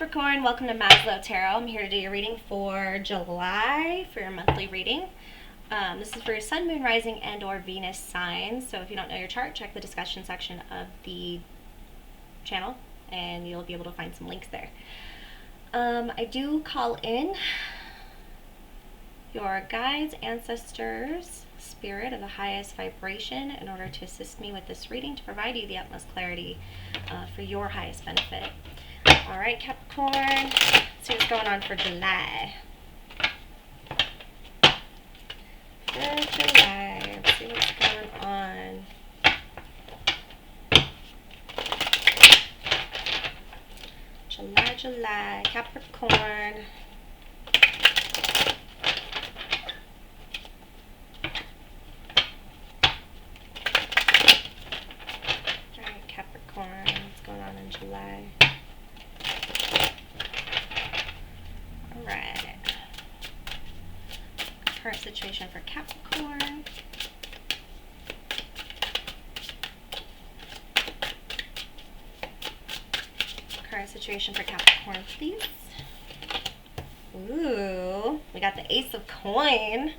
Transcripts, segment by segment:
Capricorn, welcome to Maslow Tarot. I'm here to do your reading for July, for your monthly reading. This is for your Sun, Moon, Rising, and or Venus signs. So if you don't know your chart, check the discussion section of the channel and you'll be able to find some links there. I do call in your guides, ancestors, spirit of the highest vibration in order to assist me with this reading to provide you the utmost clarity for your highest benefit. All right, Capricorn, let's see what's going on for July. Let's see what's going on. July, Capricorn. Alright, Capricorn, what's going on in July? Alright. Current situation for Capricorn. Current situation for Capricorn, please. Ooh, we got the Ace of Coin.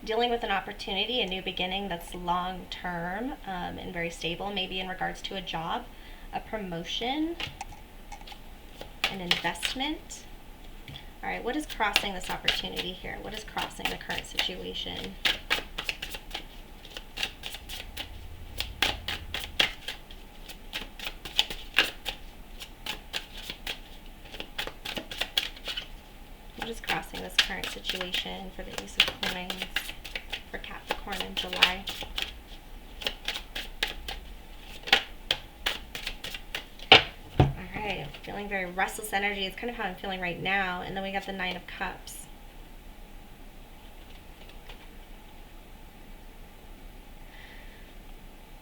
Dealing with an opportunity, a new beginning that's long term and very stable, maybe in regards to a job, a promotion, an investment. All right, what is crossing this opportunity here? What is crossing the current situation? What is crossing this current situation for the Ace of Coins for Capricorn in July? Alright, feeling very restless energy. It's kind of how I'm feeling right now. And then we got the Nine of Cups.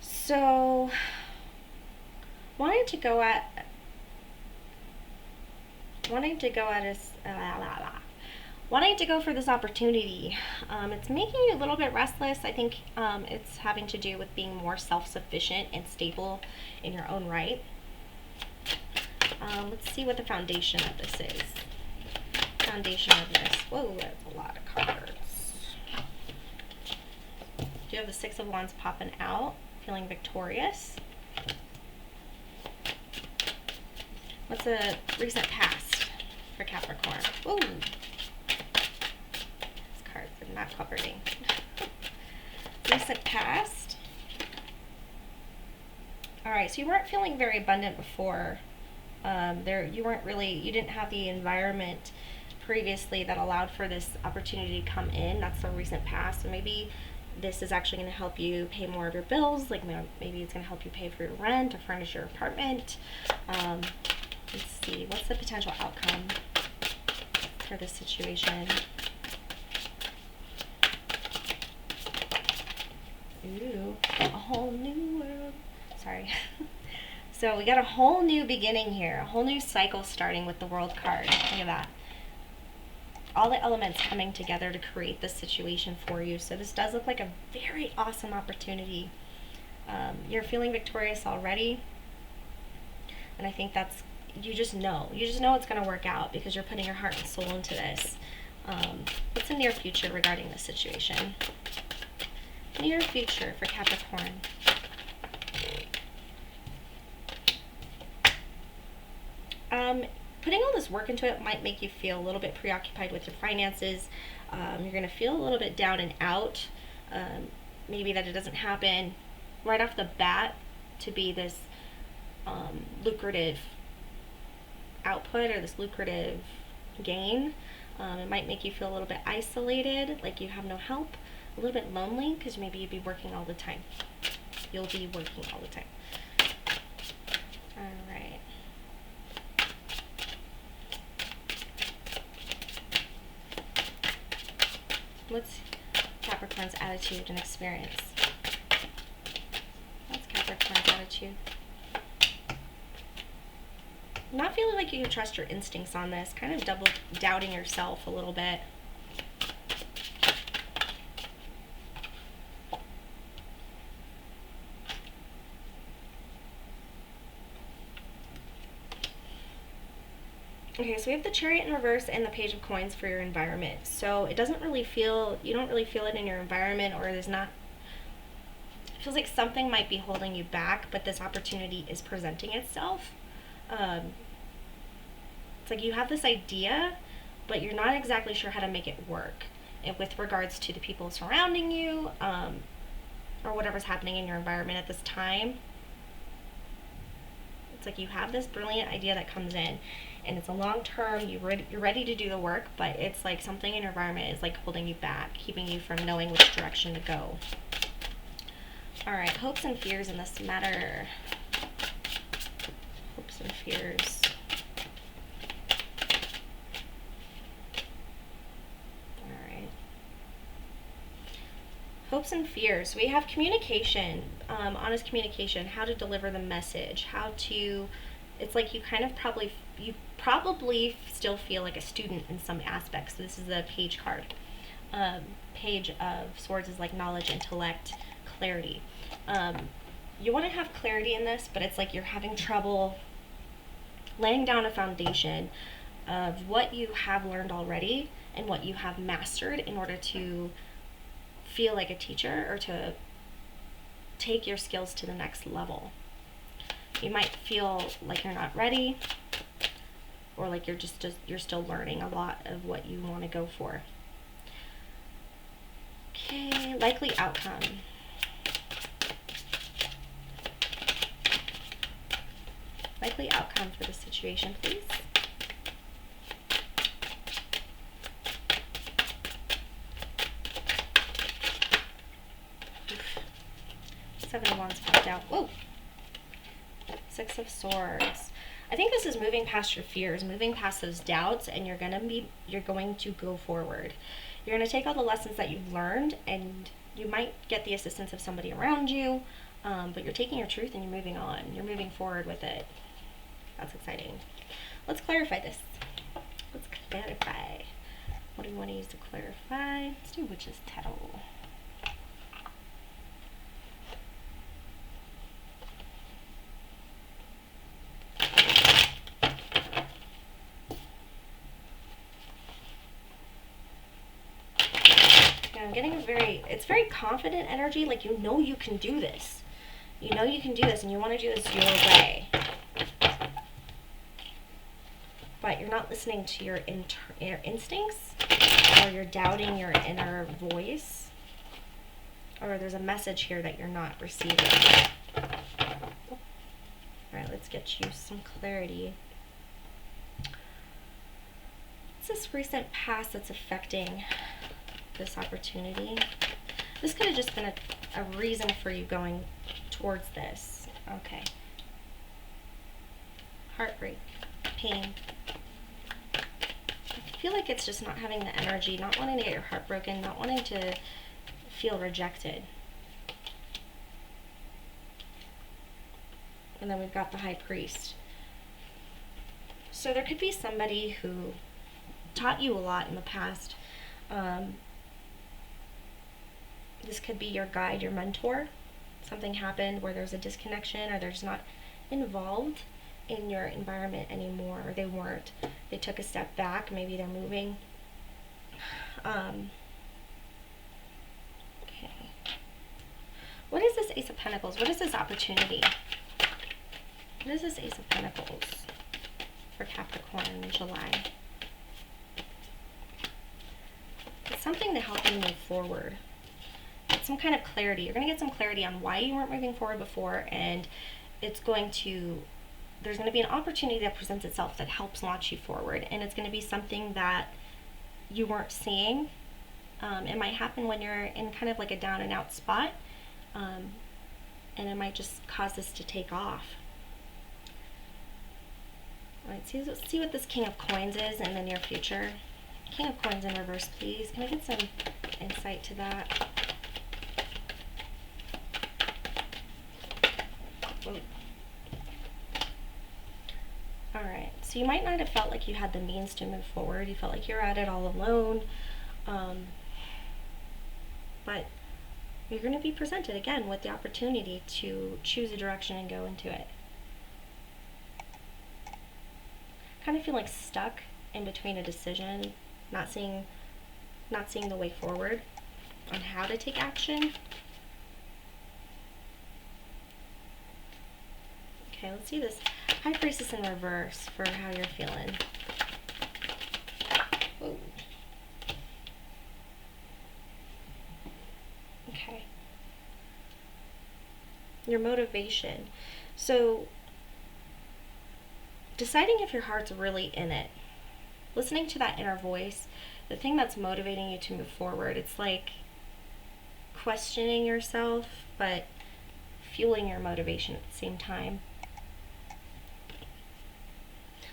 So, wanting to go for this opportunity. It's making you a little bit restless. I think it's having to do with being more self-sufficient and stable in your own right. Let's see what the foundation of this is. Foundation of this. Whoa, that's a lot of cards. Do you have the Six of Wands popping out? Feeling victorious. What's a recent past for Capricorn? Whoa. These cards are not cooperating. Recent past. Alright, so you weren't feeling very abundant before. You didn't have the environment previously that allowed for this opportunity to come in. That's the recent past. So maybe this is actually going to help you pay more of your bills. Like maybe it's going to help you pay for your rent or furnish your apartment. Let's see, what's the potential outcome for this situation? Ooh, a whole new world. Sorry. So we got a whole new beginning here, a whole new cycle starting with the World card. Look at that. All the elements coming together to create this situation for you. So this does look like a very awesome opportunity. You're feeling victorious already. And I think that's, you just know it's going to work out because you're putting your heart and soul into this. What's the near future regarding this situation? Near future for Capricorn. Putting all this work into it might make you feel a little bit preoccupied with your finances. You're going to feel a little bit down and out. Maybe that it doesn't happen right off the bat to be this lucrative output or this lucrative gain. It might make you feel a little bit isolated, like you have no help, a little bit lonely because maybe you'd be working all the time. You'll be working all the time. All right. What's Capricorn's attitude and experience? What's Capricorn's attitude? Not feeling like you can trust your instincts on this. Kind of double doubting yourself a little bit. Okay, so we have the Chariot in reverse and the Page of Coins for your environment. So it doesn't really feel, you don't really feel it in your environment, or there's not, it feels like something might be holding you back, but this opportunity is presenting itself. It's like you have this idea, but you're not exactly sure how to make it work. And with regards to the people surrounding you, or whatever's happening in your environment at this time, it's like you have this brilliant idea that comes in, and it's a long term, you're ready to do the work, but it's like something in your environment is like holding you back, keeping you from knowing which direction to go. All right, hopes and fears in this matter. Hopes and fears. All right. Hopes and fears. We have communication, honest communication, how to deliver the message, how to, it's like you kind of probably still feel like a student in some aspects. So this is the Page card. Page of Swords is like knowledge, intellect, clarity. You want to have clarity in this, but it's like you're having trouble laying down a foundation of what you have learned already and what you have mastered in order to feel like a teacher or to take your skills to the next level. You might feel like you're not ready, or like you're you're still learning a lot of what you want to go for. Okay, likely outcome. Likely outcome for the situation, please. Seven of Wands popped out. Whoa! Six of Swords. I think this is moving past your fears, moving past those doubts, and you're going to go forward. You're going to take all the lessons that you've learned, and you might get the assistance of somebody around you, but you're taking your truth and you're moving on. You're moving forward with it. That's exciting. Let's clarify this. Let's clarify. What do we want to use to clarify? Let's do Witch's Tarot. I'm getting it's very confident energy, like you know you can do this. You know you can do this, and you want to do this your way. But you're not listening to your instincts, or you're doubting your inner voice, or there's a message here that you're not receiving. All right, let's get you some clarity. What's this recent past that's affecting this opportunity? This could have just been a reason for you going towards this. Okay. Heartbreak, pain. I feel like it's just not having the energy, not wanting to get your heart broken, not wanting to feel rejected. And then we've got the High Priest. So there could be somebody who taught you a lot in the past. This could be your guide, your mentor. Something happened where there's a disconnection, or there's not involved in your environment anymore, or they weren't. They took a step back. Maybe they're moving. Okay. What is this Ace of Pentacles? What is this opportunity? What is this Ace of Pentacles for Capricorn in July? It's something to help you move forward. It's some kind of clarity. You're going to get some clarity on why you weren't moving forward before, and there's going to be an opportunity that presents itself that helps launch you forward, and it's going to be something that you weren't seeing. It might happen when you're in kind of like a down and out spot, and it might just cause this to take off. All right, let's see what this King of Coins is in the near future. King of Coins in reverse, please. Can I get some insight to that? Whoa. Alright, so you might not have felt like you had the means to move forward. You felt like you're at it all alone. But you're going to be presented again with the opportunity to choose a direction and go into it. kind of feel like stuck in between a decision, not seeing the way forward on how to take action. Okay, let's see this High Priestess in reverse for how you're feeling. Whoa. Okay. Your motivation. So, deciding if your heart's really in it. Listening to that inner voice, the thing that's motivating you to move forward. It's like questioning yourself, but fueling your motivation at the same time.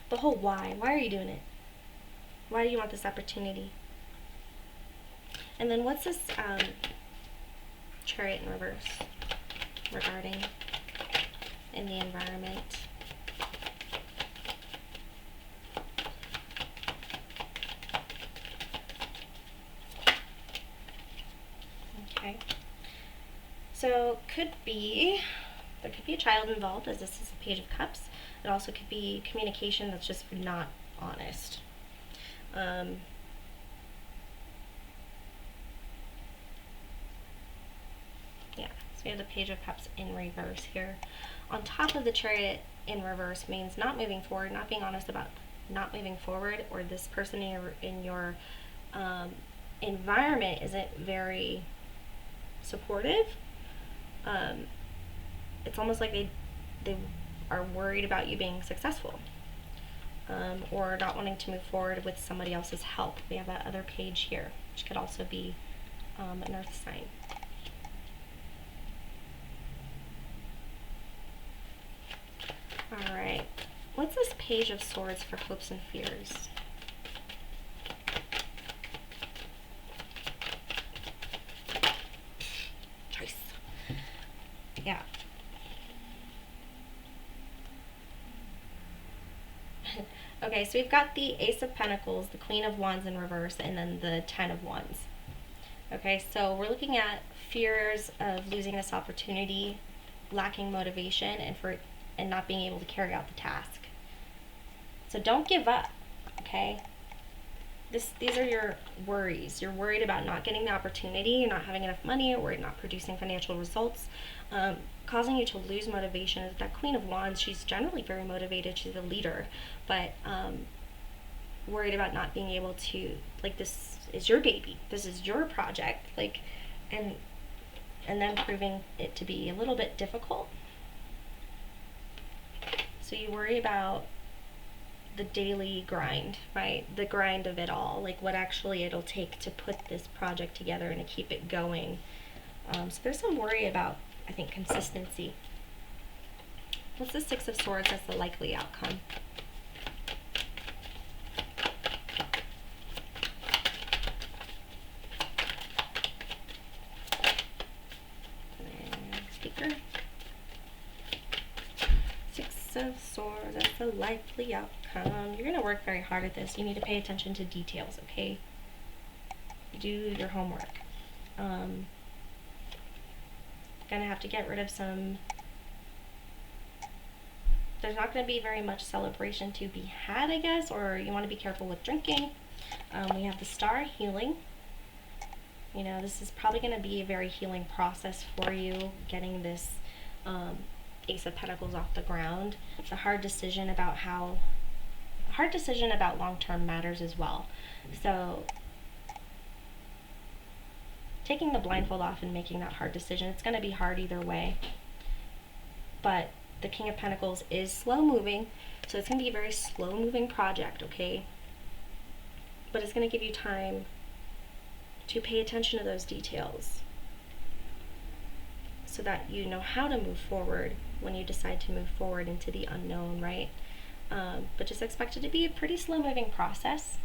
The whole why. Why are you doing it? Why do you want this opportunity? And then what's this Chariot in reverse regarding in the environment? Okay. So there could be a child involved, as this is a Page of Cups. It also could be communication that's just not honest. Yeah, so we have the Page of Cups in reverse here. On top of the Chariot in reverse means not moving forward, not being honest about not moving forward, or this person in your environment isn't very supportive. It's almost like they are worried about you being successful, or not wanting to move forward with somebody else's help. We have that other page here, which could also be an earth sign. Alright, what's this Page of Swords for hopes and fears? Choice. Yeah. Okay, so we've got the Ace of Pentacles, the Queen of Wands in reverse, and then the Ten of Wands. Okay, so we're looking at fears of losing this opportunity, lacking motivation, and not being able to carry out the task. So don't give up, okay? These are your worries. You're worried about not getting the opportunity, not having enough money, or not producing financial results, causing you to lose motivation. That Queen of Wands, she's generally very motivated. She's a leader, but worried about not being able to, like, this is your baby. This is your project, like, and then proving it to be a little bit difficult. So you worry about the daily grind, right? The grind of it all, like what actually it'll take to put this project together and to keep it going. So there's some worry about, I think, consistency. What's the Six of Swords as the likely outcome? Speaker. Six of Swords as the likely outcome. You're going to work very hard at this. You need to pay attention to details, okay? Do your homework. Gonna have to get rid of some. There's not going to be very much celebration to be had, I guess, or you want to be careful with drinking. We have the Star, healing. You know, this is probably going to be a very healing process for you, getting this Ace of Pentacles off the ground. It's a hard decision about long-term matters as well. So taking the blindfold off and making that hard decision, it's going to be hard either way. But the King of Pentacles is slow-moving, so it's going to be a very slow-moving project, okay? But it's going to give you time to pay attention to those details so that you know how to move forward when you decide to move forward into the unknown, right? But just expect it to be a pretty slow-moving process,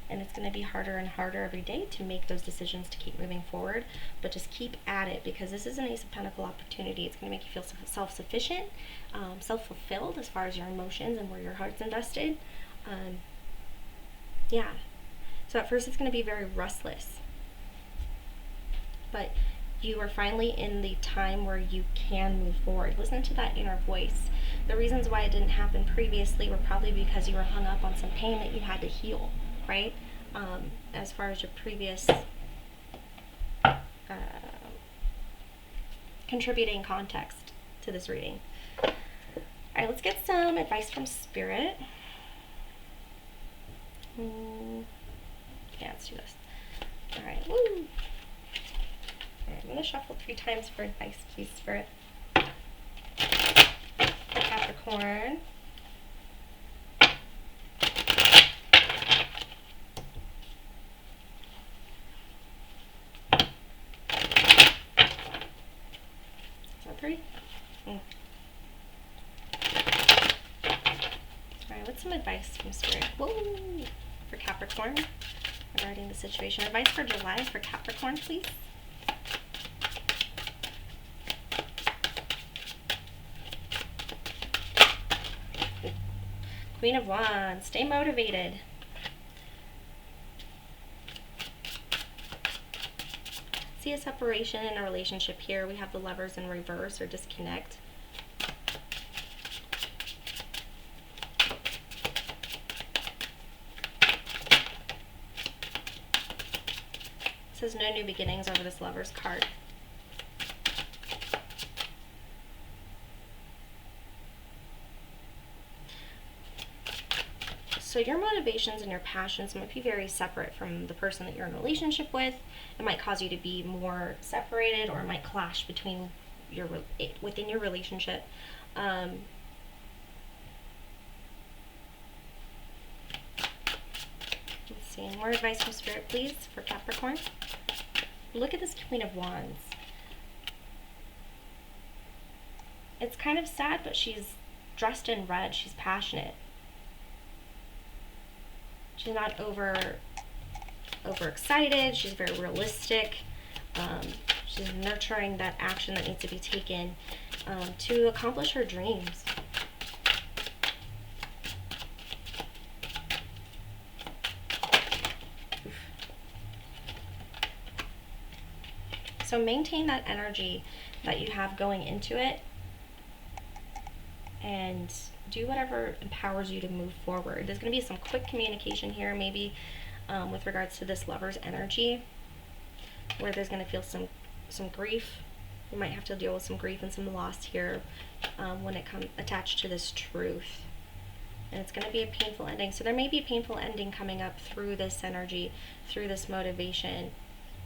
and it's going to be harder and harder every day to make those decisions to keep moving forward. But just keep at it, because this is an Ace of Pentacles opportunity. It's going to make you feel self-sufficient, self-fulfilled as far as your emotions and where your heart's invested. Yeah. So at first it's going to be very restless, but you are finally in the time where you can move forward. Listen to that inner voice. The reasons why it didn't happen previously were probably because you were hung up on some pain that you had to heal, right? As far as your previous contributing context to this reading. All right, let's get some advice from Spirit. Yeah, let's do this. All right, woo! All right, I'm going to shuffle 3 times for advice, please, Spirit. Capricorn. Is that 3? All right, what's some advice from Spirit? Woo! For Capricorn regarding the situation. Advice for July for Capricorn, please. Queen of Wands. Stay motivated. See a separation in a relationship here. We have the Lovers in reverse or disconnect. It says no new beginnings over this Lovers card. So your motivations and your passions might be very separate from the person that you're in a relationship with. It might cause you to be more separated, or it might clash between within your relationship. Let's see, more advice from Spirit, please, for Capricorn. Look at this Queen of Wands. It's kind of sad, but she's dressed in red. She's passionate. She's not overexcited. She's very realistic. She's nurturing that action that needs to be taken to accomplish her dreams. So maintain that energy that you have going into it, and do whatever empowers you to move forward. There's going to be some quick communication here, maybe with regards to this Lover's energy, where there's going to feel some grief. You might have to deal with some grief and some loss here when it comes attached to this truth. And it's going to be a painful ending. So there may be a painful ending coming up through this energy, through this motivation.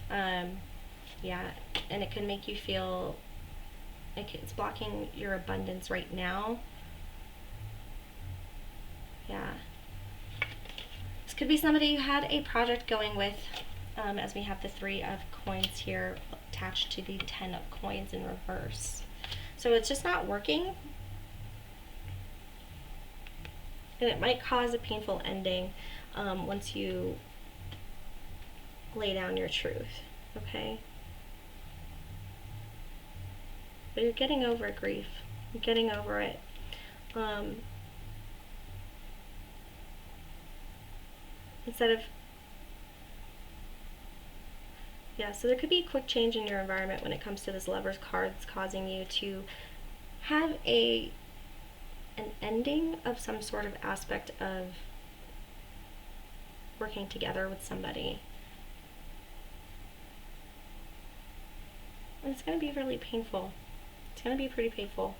Yeah, and it can make you feel like it's blocking your abundance right now. Yeah. This could be somebody you had a project going with, as we have the 3 of coins here attached to the 10 of coins in reverse. So it's just not working. And it might cause a painful ending once you lay down your truth, okay? But you're getting over grief. You're getting over it. Instead of, yeah, so there could be a quick change in your environment when it comes to this Lover's card that's causing you to have an ending of some sort of aspect of working together with somebody. And it's going to be really painful. It's going to be pretty painful.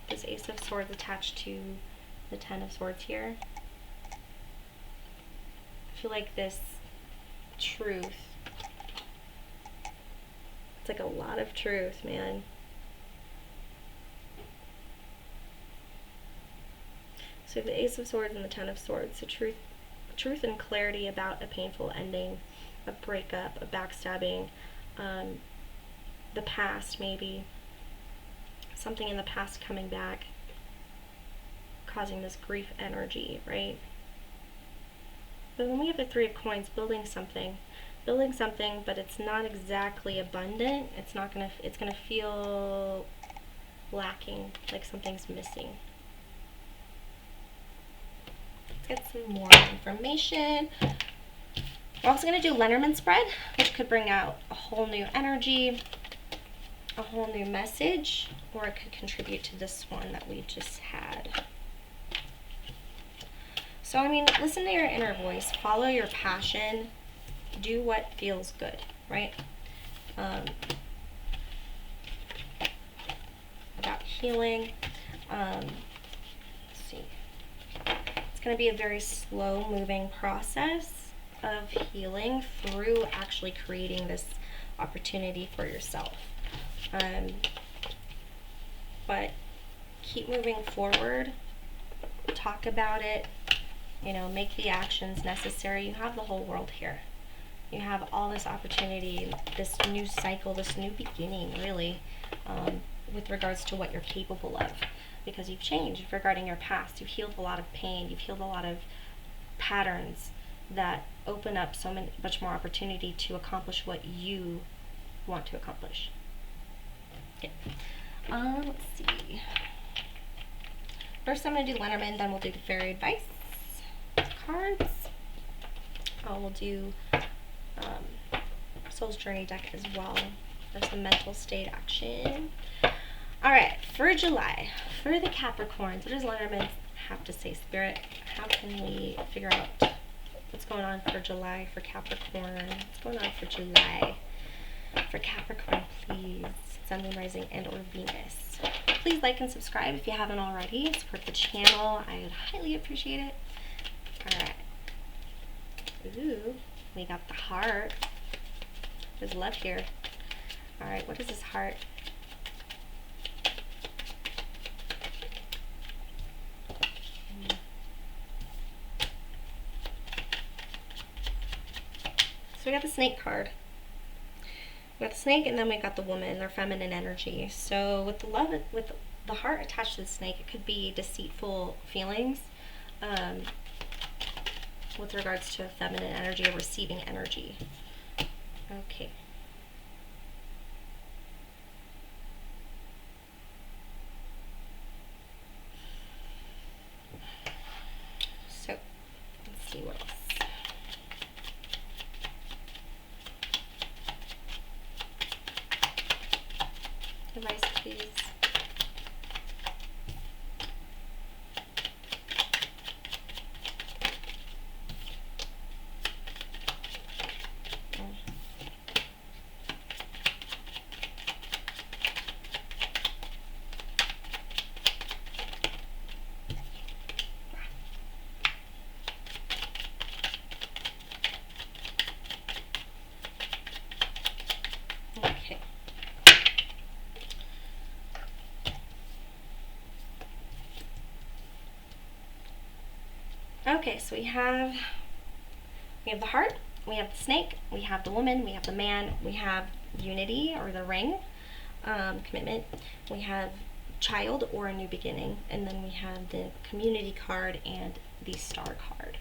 This Ace of Swords attached to the 10 of Swords here. I feel like this truth, it's like a lot of truth, man. So the Ace of Swords and the 10 of Swords. So truth and clarity about a painful ending, a breakup, a backstabbing, the past maybe, something in the past coming back, causing this grief energy, right? But when we have the 3 of coins, building something, but it's not exactly abundant. It's gonna feel lacking, like something's missing. Let's get some more information We're also going to do Lenormand spread, which could bring out a whole new energy, a whole new message, or it could contribute to this one that we just had. So, I mean, listen to your inner voice, follow your passion, do what feels good, right? About healing. Let's see. It's going to be a very slow moving process of healing through actually creating this opportunity for yourself. But keep moving forward, talk about it, you know, make the actions necessary. You have the whole world here. You have all this opportunity, this new cycle, this new beginning, really, with regards to what you're capable of, because you've changed regarding your past. You've healed a lot of pain. You've healed a lot of patterns that open up so much more opportunity to accomplish what you want to accomplish. Okay. Let's see. First I'm going to do Lenormand, then we'll do the fairy advice cards. We'll do Soul's Journey deck as well for some mental state action. Alright, for July, for the Capricorns, what does Lenormand have to say, Spirit? How can we figure out what's going on for July for Capricorn? What's going on for July for Capricorn, please? Sun, Moon, Rising, and or Venus. Please like and subscribe if you haven't already. Support the channel. I would highly appreciate it. Alright. Ooh, we got the heart. There's love here. Alright, what is this heart? So we got the snake card. We got the snake, and then we got the woman, their feminine energy. So with the love, with the heart attached to the snake, it could be deceitful feelings with regards to a feminine energy or receiving energy. Okay. So let's see what else. Advice, please. Okay. Okay, so we have the heart, we have the snake, we have the woman, we have the man, we have unity or the ring, commitment, we have child or a new beginning, and then we have the community card and the star card.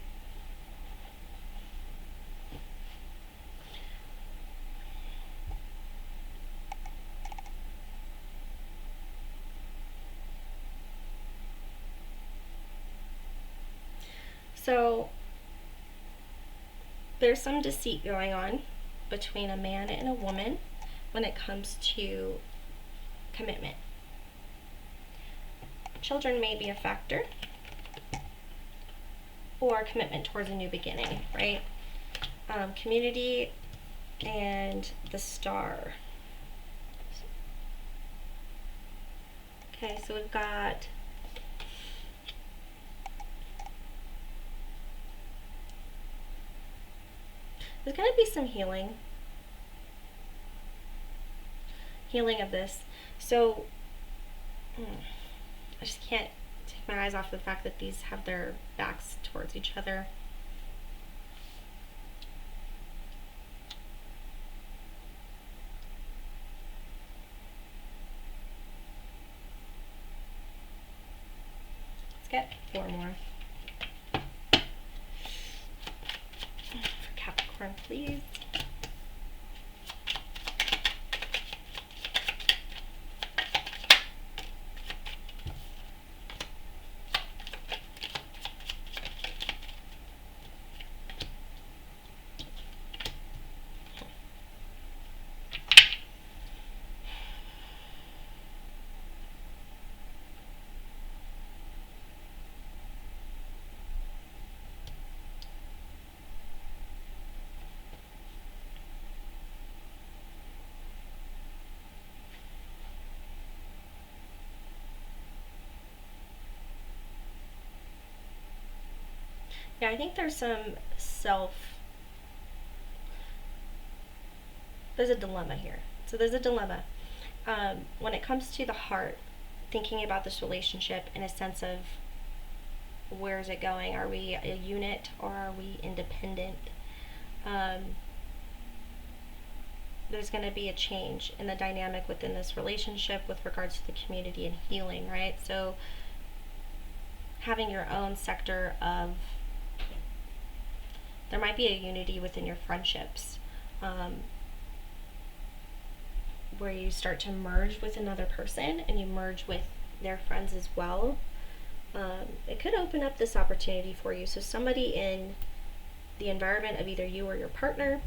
So there's some deceit going on between a man and a woman when it comes to commitment. Children may be a factor, or commitment towards a new beginning, right? Community and the star. Okay, so we've got there's going to be some healing of this. So I just can't take my eyes off the fact that these have their backs towards each other. Let's get 4 more. For Capricorn, please. Yeah, I think there's there's a dilemma here. So there's a dilemma. When it comes to the heart, thinking about this relationship in a sense of where is it going? Are we a unit or are we independent? There's going to be a change in the dynamic within this relationship with regards to the community and healing, right? So having your own sector of, there might be a unity within your friendships, where you start to merge with another person and you merge with their friends as well. It could open up this opportunity for you. So somebody in the environment of either you or your partner,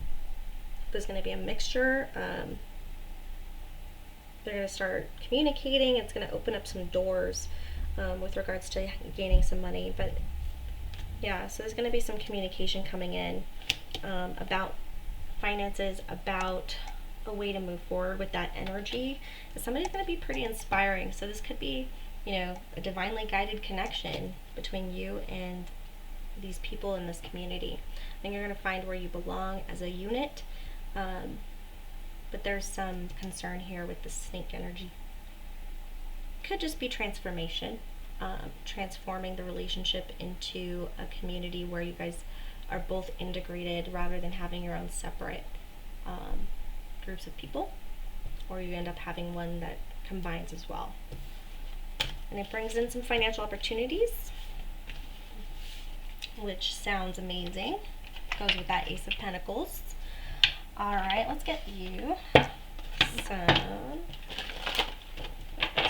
there's going to be a mixture. They're going to start communicating. It's going to open up some doors with regards to gaining some money. But yeah, so there's going to be some communication coming in about finances, about a way to move forward with that energy. And somebody's going to be pretty inspiring. So this could be, you know, a divinely guided connection between you and these people in this community. I think you're going to find where you belong as a unit. But there's some concern here with the snake energy. Could just be transformation, transforming the relationship into a community where you guys are both integrated rather than having your own separate groups of people, or you end up having one that combines as well. And it brings in some financial opportunities, which sounds amazing. Goes with that Ace of Pentacles. Alright, let's get you some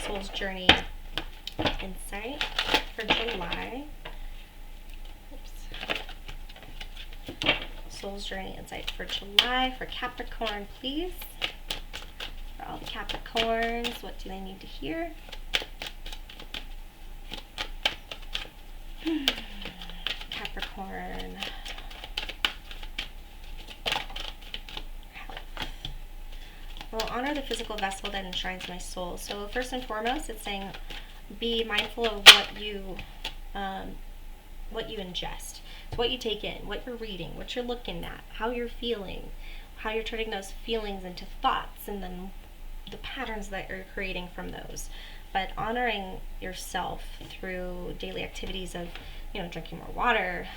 Soul's Journey insight for July. Oops. Soul's Journey insight for July for Capricorn, please. For all the Capricorns, what do they need to hear? Capricorn. Well, honor the physical vessel that enshrines my soul. So first and foremost, it's saying be mindful of what you ingest. So what you take in, what you're reading, what you're looking at, how you're feeling, how you're turning those feelings into thoughts, and then the patterns that you're creating from those. But honoring yourself through daily activities of, you know, drinking more water,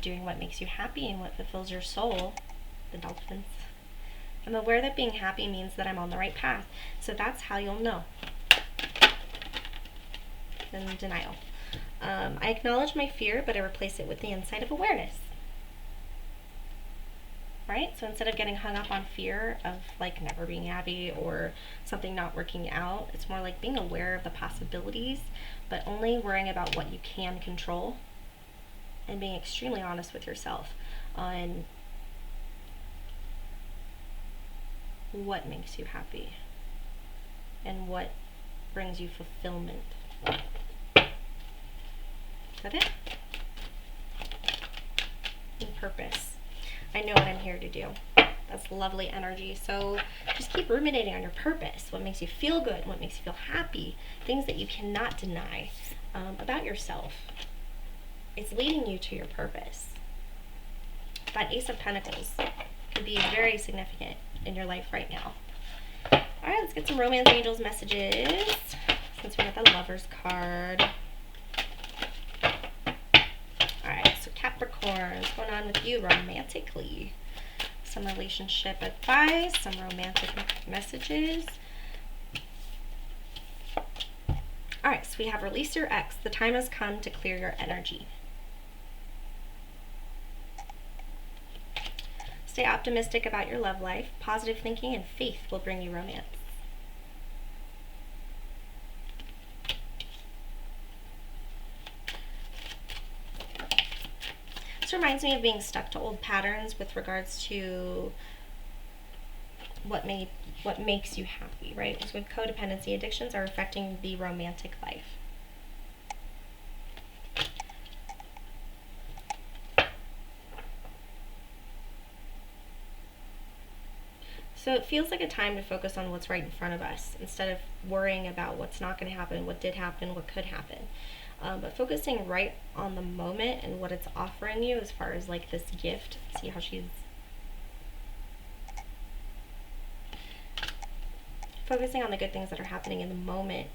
doing what makes you happy and what fulfills your soul. The dolphins. I'm aware that being happy means that I'm on the right path. So that's how you'll know. Then denial. I acknowledge my fear, but I replace it with the insight of awareness. Right? So instead of getting hung up on fear of like never being happy or something not working out, it's more like being aware of the possibilities, but only worrying about what you can control and being extremely honest with yourself on what makes you happy and what brings you fulfillment. Is that it? And purpose. I know what I'm here to do. That's lovely energy. So just keep ruminating on your purpose. What makes you feel good? What makes you feel happy? Things that you cannot deny about yourself. It's leading you to your purpose. That Ace of Pentacles could be very significant in your life right now. Alright, let's get some romance angels messages since we got the Lover's card. Alright, so Capricorn, what's going on with you romantically? Some relationship advice, some romantic messages. Alright, so we have release your ex. The time has come to clear your energy. Stay optimistic about your love life. Positive thinking and faith will bring you romance. This reminds me of being stuck to old patterns with regards to what makes you happy, right? Because with codependency, addictions are affecting the romantic life. So it feels like a time to focus on what's right in front of us instead of worrying about what's not going to happen, what did happen, what could happen. but focusing right on the moment and what it's offering you as far as like this gift. See how she's focusing on the good things that are happening in the moment.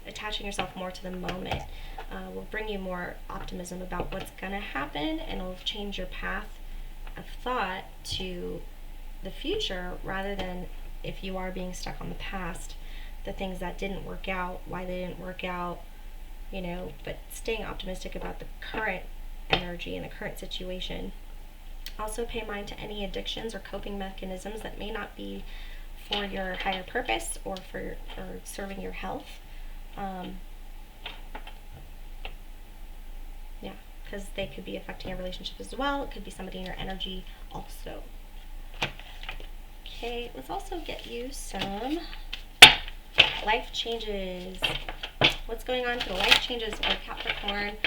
Attaching yourself more to the moment will bring you more optimism about what's going to happen, and will change your path of thought to the future, rather than if you are being stuck on the past, the things that didn't work out, why they didn't work out, you know, but staying optimistic about the current energy and the current situation. Also pay mind to any addictions or coping mechanisms that may not be for your higher purpose or serving your health. Yeah, because they could be affecting your relationship as well. It could be somebody in your energy also. Okay, let's also get you some life changes. What's going on for the life changes for Capricorn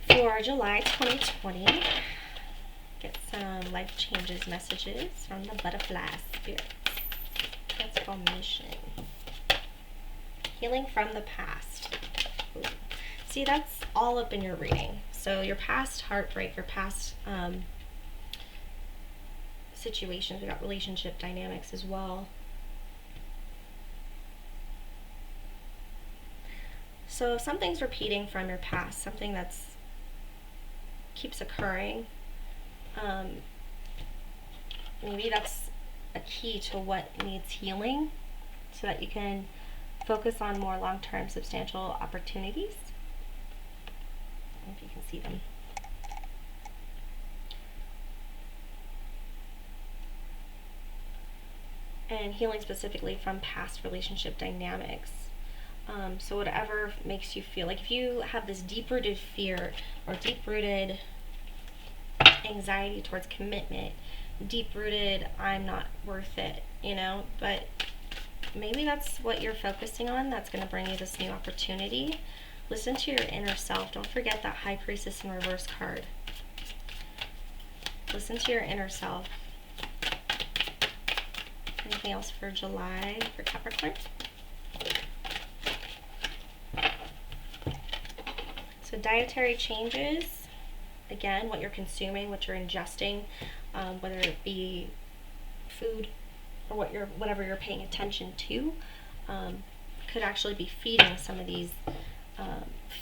for July 2020? Get some life changes messages from the butterfly spirits. Transformation. Healing from the past. Ooh. See, that's all up in your reading. So your past heartbreak, your past situations, we got relationship dynamics as well. So if something's repeating from your past, something that's keeps occurring, maybe that's a key to what needs healing, so that you can focus on more long-term substantial opportunities. I don't know if you can see them. And healing specifically from past relationship dynamics. So whatever makes you feel like, if you have this deep-rooted fear or deep-rooted anxiety towards commitment, deep-rooted I'm not worth it, you know, but maybe that's what you're focusing on that's going to bring you this new opportunity. Listen to your inner self. Don't forget that High Priestess in reverse card. Listen to your inner self. Anything else for July for Capricorn? So dietary changes. Again, what you're consuming, what you're ingesting, whether it be food or whatever you're paying attention to, could actually be feeding some of these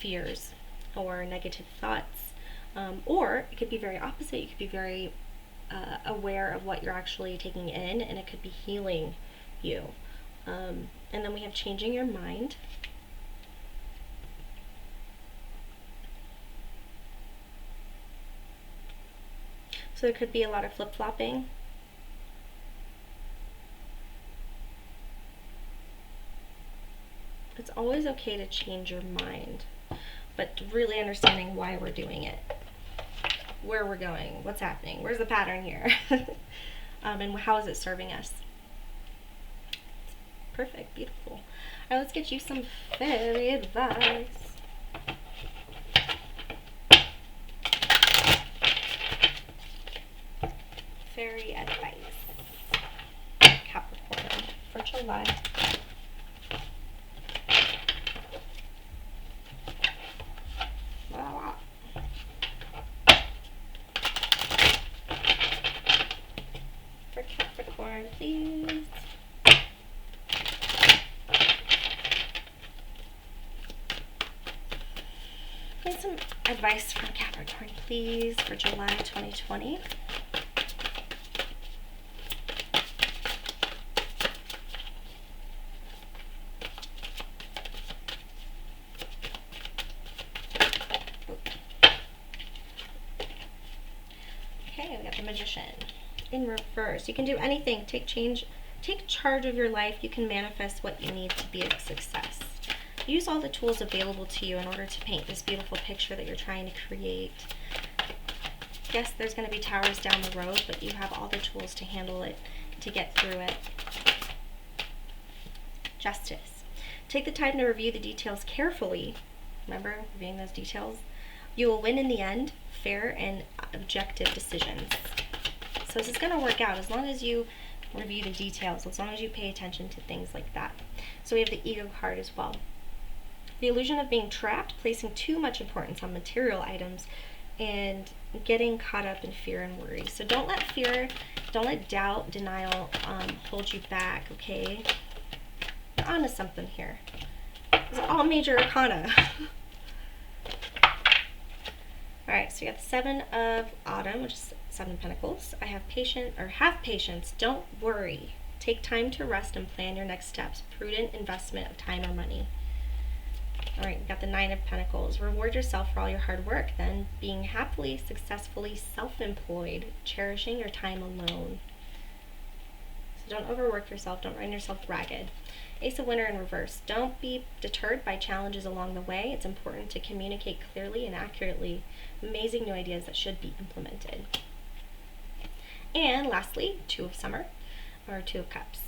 fears or negative thoughts. Or it could be very opposite. You could be very aware of what you're actually taking in, and it could be healing you. And then we have changing your mind. So there could be a lot of flip-flopping. It's always okay to change your mind, but really understanding why we're doing it, where we're going, what's happening, where's the pattern here, and how is it serving us. Perfect, beautiful. All right, let's get you some fairy advice. Fairy advice, Capricorn, for July. For Capricorn, please. Get some advice from Capricorn, please, for July 2020. Okay, we got the Magician in reverse. You can do anything. Take charge of your life. You can manifest what you need to be a success. Use all the tools available to you in order to paint this beautiful picture that you're trying to create. Yes, there's going to be towers down the road, but you have all the tools to handle it, to get through it. Justice. Take the time to review the details carefully. Remember, reviewing those details. You will win in the end. Fair and objective decisions. So this is going to work out as long as you review the details, as long as you pay attention to things like that. So we have the Ego card as well. The illusion of being trapped, placing too much importance on material items, and getting caught up in fear and worry. So don't let fear, don't let doubt, denial hold you back, okay? You're onto something here. It's all major arcana. Alright, so you got the Seven of Autumn, which is Seven of Pentacles. I have patience. Don't worry. Take time to rest and plan your next steps. Prudent investment of time or money. Alright, you got the Nine of Pentacles. Reward yourself for all your hard work, then being happily, successfully self-employed, cherishing your time alone. So don't overwork yourself. Don't run yourself ragged. Ace of Winter in reverse. Don't be deterred by challenges along the way. It's important to communicate clearly and accurately. Amazing new ideas that should be implemented. And lastly, Two of Summer, or Two of Cups.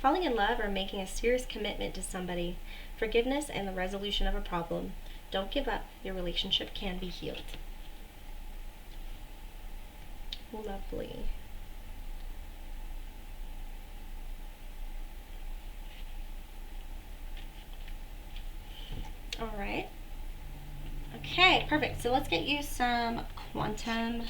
Falling in love or making a serious commitment to somebody. Forgiveness and the resolution of a problem. Don't give up. Your relationship can be healed. Lovely. All right. Okay, perfect. So let's get you some quantum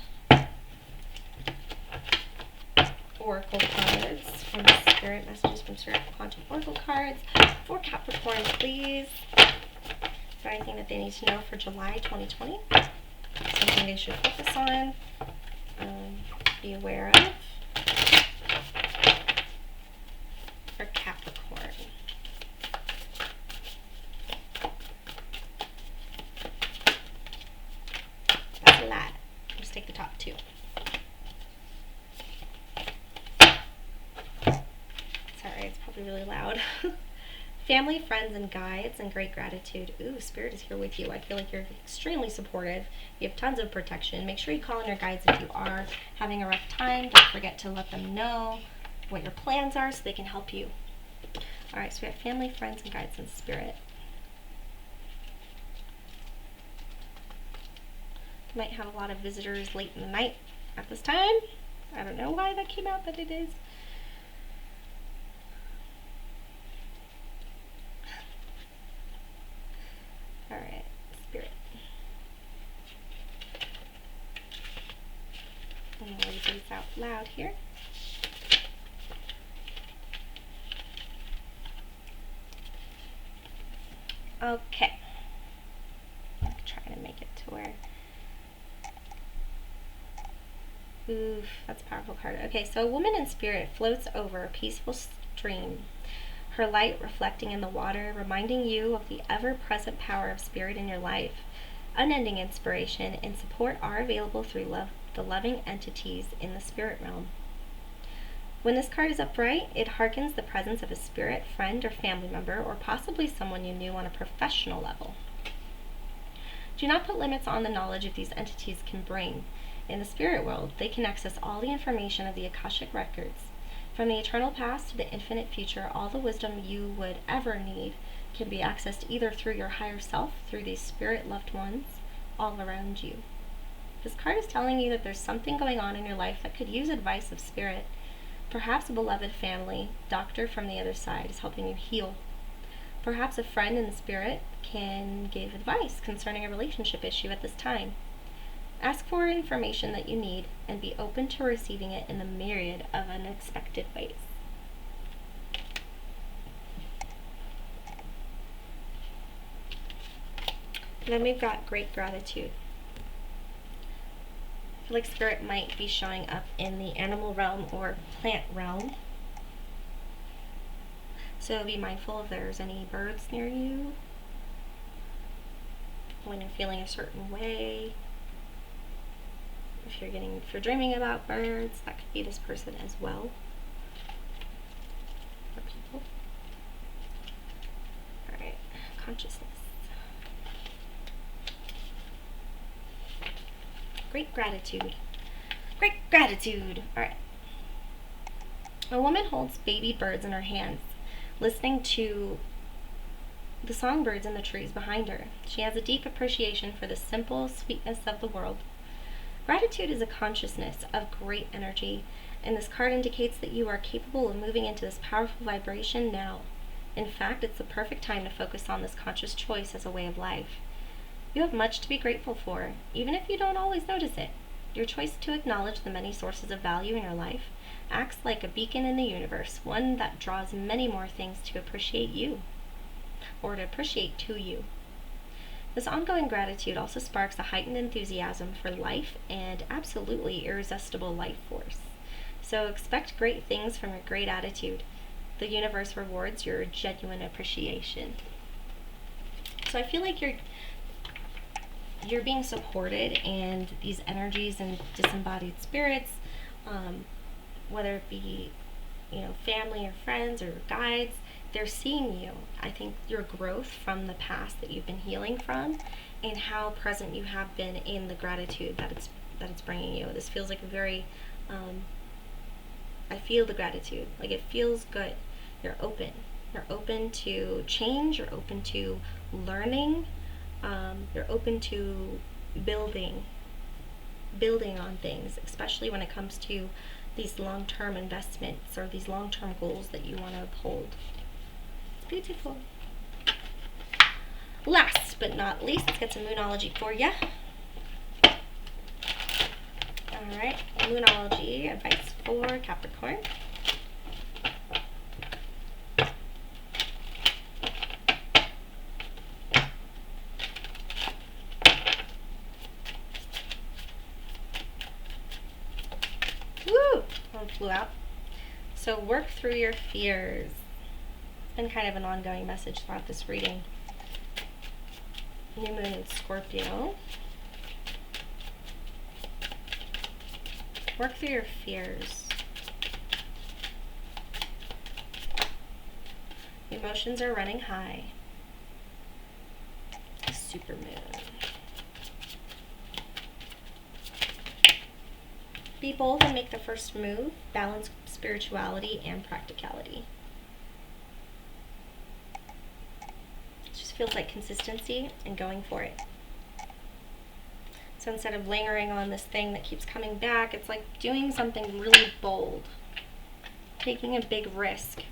oracle cards from Spirit, messages from Spirit, quantum oracle cards for Capricorn, please. Is there anything that they need to know for July 2020? Something they should focus on, be aware of for Capricorn. That's a lot. Just take the top two. Sorry, it's probably really loud. Family, friends, and guides, and great gratitude. Ooh, Spirit is here with you. I feel like you're extremely supportive. You have tons of protection. Make sure you call in your guides if you are having a rough time. Don't forget to let them know what your plans are so they can help you. All right, so we have family, friends, and guides, and Spirit. You might have a lot of visitors late in the night at this time. I don't know why that came out, but it is. Alright, Spirit. I'm going to read these out loud here. Okay. I'm trying to make it to where... Oof, that's a powerful card. Okay, so a woman in spirit floats over a peaceful stream, her light reflecting in the water, reminding you of the ever-present power of spirit in your life. Unending inspiration and support are available through the loving entities in the spirit realm. When this card is upright, it harkens the presence of a spirit, friend, or family member, or possibly someone you knew on a professional level. Do not put limits on the knowledge that these entities can bring. In the spirit world, they can access all the information of the Akashic records. From the eternal past to the infinite future, all the wisdom you would ever need can be accessed either through your higher self, through these spirit loved ones all around you. This card is telling you that there's something going on in your life that could use advice of spirit. Perhaps a beloved family, doctor from the other side is helping you heal. Perhaps a friend in the spirit can give advice concerning a relationship issue at this time. Ask for information that you need and be open to receiving it in the myriad of unexpected ways. Then we've got great gratitude. I feel like spirit might be showing up in the animal realm or plant realm. So be mindful if there's any birds near you, when you're feeling a certain way. If you're dreaming about birds, that could be this person as well. Or people. Alright, consciousness. Great gratitude. Great gratitude. Alright. A woman holds baby birds in her hands, listening to the songbirds in the trees behind her. She has a deep appreciation for the simple sweetness of the world. Gratitude is a consciousness of great energy, and this card indicates that you are capable of moving into this powerful vibration now. In fact, it's the perfect time to focus on this conscious choice as a way of life. You have much to be grateful for, even if you don't always notice it. Your choice to acknowledge the many sources of value in your life acts like a beacon in the universe, one that draws many more things to appreciate you, or to appreciate to you. This ongoing gratitude also sparks a heightened enthusiasm for life and absolutely irresistible life force. So expect great things from your great attitude. The universe rewards your genuine appreciation. So I feel like you're being supported, and these energies and disembodied spirits, whether it be, family or friends or guides, they're seeing you. I think your growth from the past that you've been healing from, and how present you have been in the gratitude that it's bringing you. This feels like a very, I feel the gratitude. Like, it feels good. You're open. You're open to change. You're open to learning. You're open to building on things, especially when it comes to these long-term investments or these long-term goals that you want to uphold. Beautiful. Last but not least, let's get some Moonology for you. Alright, Moonology advice for Capricorn. Woo! One flew out. So work through your fears. It's been kind of an ongoing message throughout this reading. New moon in Scorpio. Work through your fears. Emotions are running high. Super moon. Be bold and make the first move. Balance spirituality and practicality. It just feels like consistency and going for it. So instead of lingering on this thing that keeps coming back, it's like doing something really bold. Taking a big risk.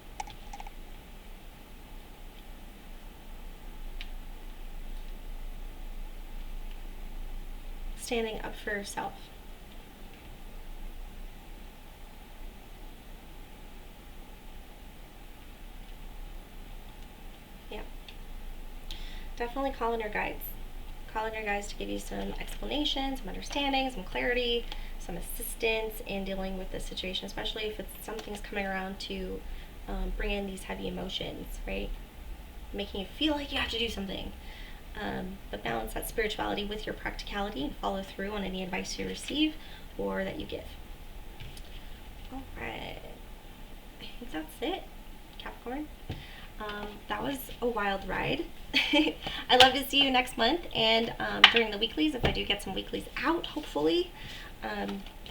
Standing up for yourself. Definitely call in your guides. Call in your guides to give you some explanation, some understanding, some clarity, some assistance in dealing with this situation, especially if it's something's coming around to bring in these heavy emotions, right? Making you feel like you have to do something. But balance that spirituality with your practicality and follow through on any advice you receive or that you give. All right. I think that's it, Capricorn. That was a wild ride. I'd love to see you next month, and during the weeklies, if I do get some weeklies out, hopefully.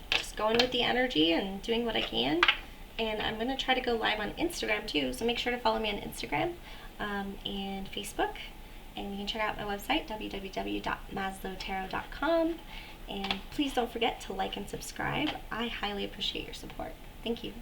Just going with the energy and doing what I can. And I'm going to try to go live on Instagram too, so make sure to follow me on Instagram and Facebook. And you can check out my website, www.maslowtarot.com. And please don't forget to like and subscribe. I highly appreciate your support. Thank you.